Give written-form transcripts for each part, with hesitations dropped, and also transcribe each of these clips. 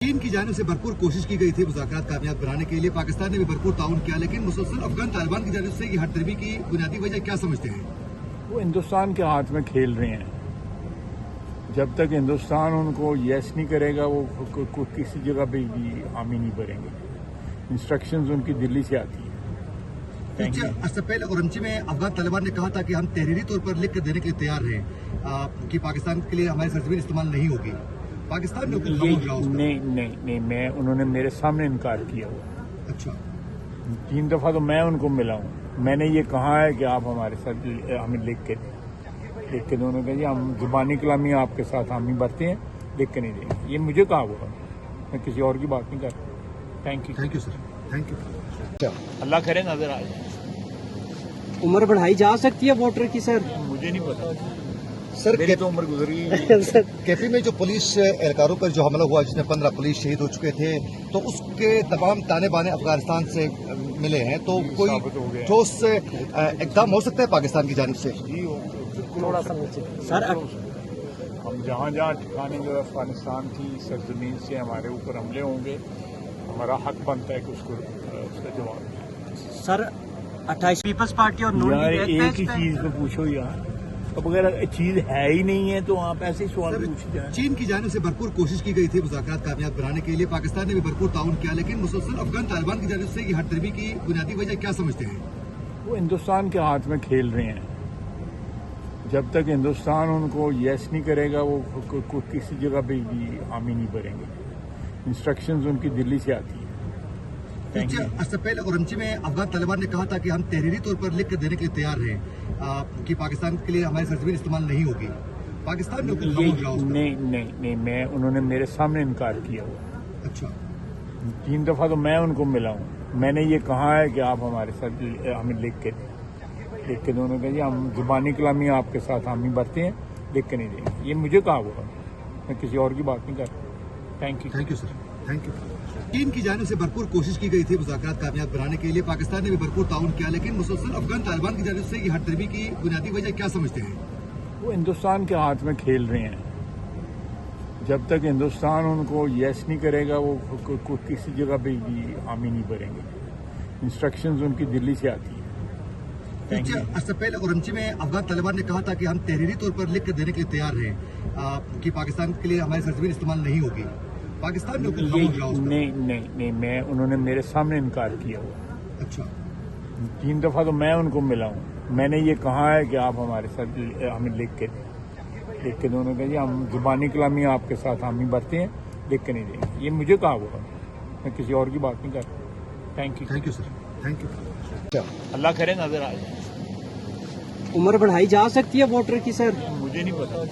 चीन की जानिब से भरपूर कोशिश की गई थी मुज़ाकरात कामयाब बनाने के लिए। पाकिस्तान ने भी भरपूर ताउन किया, लेकिन मुसलसल अफगान तालिबान की जानिब से ये हटदर्मी की बुनियादी वजह क्या समझते हैं? वो हिंदुस्तान के हाथ में खेल रहे हैं। जब तक हिंदुस्तान उनको यस नहीं करेगा वो किसी जगह पे भी हामी नहीं भरेंगे। इंस्ट्रक्शंस उनकी दिल्ली से आती है। कुछ अर्सा पहले औरंची में अफगान तालिबान ने कहा था कि हम तहरीरी तौर पर लिख कर देने के लिए तैयार हैं कि पाकिस्तान के लिए हमारी सरजमीन इस्तेमाल नहीं होगी। पाकिस्तान ने नहीं, मैं उन्होंने मेरे सामने इनकार किया हुआ। अच्छा, 3 दफा तो मैं उनको मिला हूँ। मैंने ये कहा है कि आप हमारे साथ हमें लिख के दो। उन्होंने कहा जी हम जुबानी कलामी आपके साथ हामी भरते हैं, लिख के नहीं देंगे। ये मुझे कहा हुआ, मैं किसी और की बात नहीं कर रहा। Thank you sir, thank you. Allah करे नजर आ जाए। उम्र बढ़ाई जा सकती है वोटर की सर? मुझे नहीं पता सर, मेरी तो उम्र गुजर गई। कैफी में जो पुलिस एहलकारों पर जो हमला हुआ जिसमें 15 पुलिस शहीद हो चुके थे, तो उसके तमाम ताने बाने अफगानिस्तान से मिले हैं, तो कोई ठोस इकदाम हो सकता है पाकिस्तान की जानिब से? थोड़ा सा नीचे सर। हम जहाँ जहाँ ठिकाने जो अफगानिस्तान की सरजमीन से हमारे ऊपर हमले होंगे, हमारा हक बनता है कि उसका जवाब सर। 28 पीपल्स पार्टी और नून यार लीग एक ही चीज पे पूछो यार। अब अगर चीज है ही नहीं है तो आप ऐसे ही सवाल पूछ जाए। चीन की जानिब से भरपूर कोशिश की गई थी मुज़ाकरात कामयाब बनाने के लिए। पाकिस्तान ने भी भरपूर ताउन किया, लेकिन मुसलसल अफगान तालिबान की जानिब से ये हटदर्मी की बुनियादी वजह क्या समझते हैं? वो हिंदुस्तान के हाथ में खेल रहे हैं। जब तक हिंदुस्तान उनको यस नहीं करेगा वो किसी जगह पे भी हामी नहीं भरेंगे। इंस्ट्रक्शंस उनकी दिल्ली से आती है। कुछ अर्सा पहले औरंची में अफगान तालिबान ने कहा था कि हम तहरीरी तौर पर लिख कर देने के लिए तैयार हैं कि पाकिस्तान के लिए हमारी सरजमीन इस्तेमाल नहीं होगी। पाकिस्तान ने नहीं, मैं उन्होंने मेरे सामने इनकार किया हुआ। अच्छा, 3 दफा तो मैं उनको मिला हूँ। मैंने ये कहा है कि आप हमारे साथ हमें लिख के दो। उन्होंने कहा जी हम जुबानी कलामी आपके साथ हामी भरते हैं, लिख के नहीं देंगे। ये मुझे कहा हुआ, मैं किसी और की बात नहीं कर रहा। Thank you sir, thank you. चीन की जानिब से भरपूर कोशिश की गई थी मुज़ाकरात कामयाब बनाने के लिए। पाकिस्तान ने भी भरपूर ताउन किया, लेकिन मुसलसल अफगान तालिबान की जानिब से ये हटदर्मी की बुनियादी वजह क्या समझते हैं? वो हिंदुस्तान के हाथ में खेल रहे हैं। जब तक हिंदुस्तान उनको यस नहीं करेगा वो किसी जगह पे भी हामी नहीं भरेंगे। इंस्ट्रक्शंस उनकी दिल्ली से आती है। कुछ अर्सा पहले औरंची में अफगान तालिबान ने कहा था कि हम तहरीरी तौर पर लिख कर देने के लिए तैयार हैं कि पाकिस्तान के लिए हमारी सरजमीन इस्तेमाल नहीं होगी। पाकिस्तान ने नहीं, मैं उन्होंने मेरे सामने इनकार किया हुआ। अच्छा, 3 दफा तो मैं उनको मिला हूँ। मैंने ये कहा है कि आप हमारे साथ हमें लिख के दो। उन्होंने कहा जी हम जुबानी कलामी आपके साथ हामी भरते हैं, लिख के नहीं देंगे। ये मुझे कहा हुआ, मैं किसी और की बात नहीं कर रहा। Thank you sir, thank you. Allah करे नजर आ जाए। उम्र बढ़ाई जा सकती है वोटर की सर? मुझे नहीं पता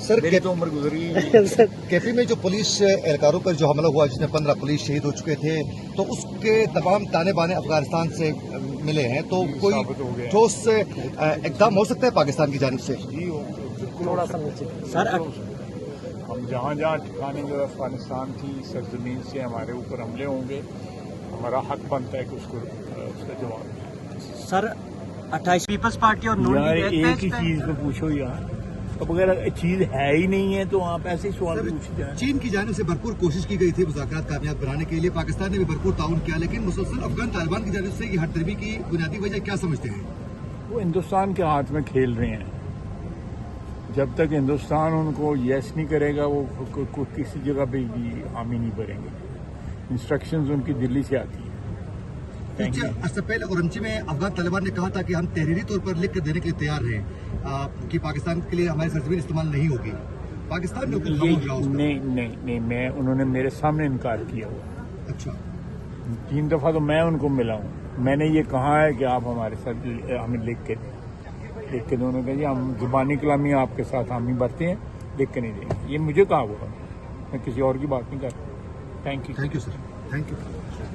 सर, मेरी तो उम्र गुजर गई। कैफी में जो पुलिस एहलकारों पर जो हमला हुआ जिसमें 15 पुलिस शहीद हो चुके थे, तो उसके तमाम ताने बाने अफगानिस्तान से मिले हैं, तो कोई ठोस इकदाम हो सकता है पाकिस्तान की जानिब से? थोड़ा सा नीचे सर। हम जहाँ जहाँ ठिकाने जो अफगानिस्तान की सरजमीन से हमारे ऊपर हमले होंगे, हमारा हक बनता है कि उसका जवाब सर। 28 पीपल्स पार्टी और नून यार लीग एक ही चीज पे पूछो यार। अब अगर चीज है ही नहीं है तो आप ऐसे ही सवाल पूछ जाए। चीन की जानिब से भरपूर कोशिश की गई थी मुज़ाकरात कामयाब बनाने के लिए। पाकिस्तान ने भी भरपूर ताउन किया, लेकिन मुसलसल अफगान तालिबान की जानिब से ये हटदर्मी की बुनियादी वजह क्या समझते हैं? वो हिंदुस्तान के हाथ में खेल रहे हैं। जब तक हिंदुस्तान उनको यस नहीं करेगा वो किसी जगह पे भी हामी नहीं भरेंगे। इंस्ट्रक्शंस उनकी दिल्ली से आती है। कुछ अर्सा पहले औरंची में अफगान तालिबान ने कहा था कि हम तहरीरी तौर पर लिख कर देने के लिए तैयार हैं कि पाकिस्तान के लिए हमारी सरजमीन इस्तेमाल नहीं होगी। पाकिस्तान ने मैं उन्होंने मेरे सामने इनकार किया हुआ। अच्छा, 3 दफा तो मैं उनको मिला हूँ। मैंने ये कहा है कि आप हमारे साथ हमें लिख के दो। उन्होंने कहा जी हम जुबानी कलामी आपके साथ हामी भरते हैं, लिख के नहीं देंगे। ये मुझे कहा हुआ, मैं किसी और की बात नहीं कर रहा। Thank you sir, thank you.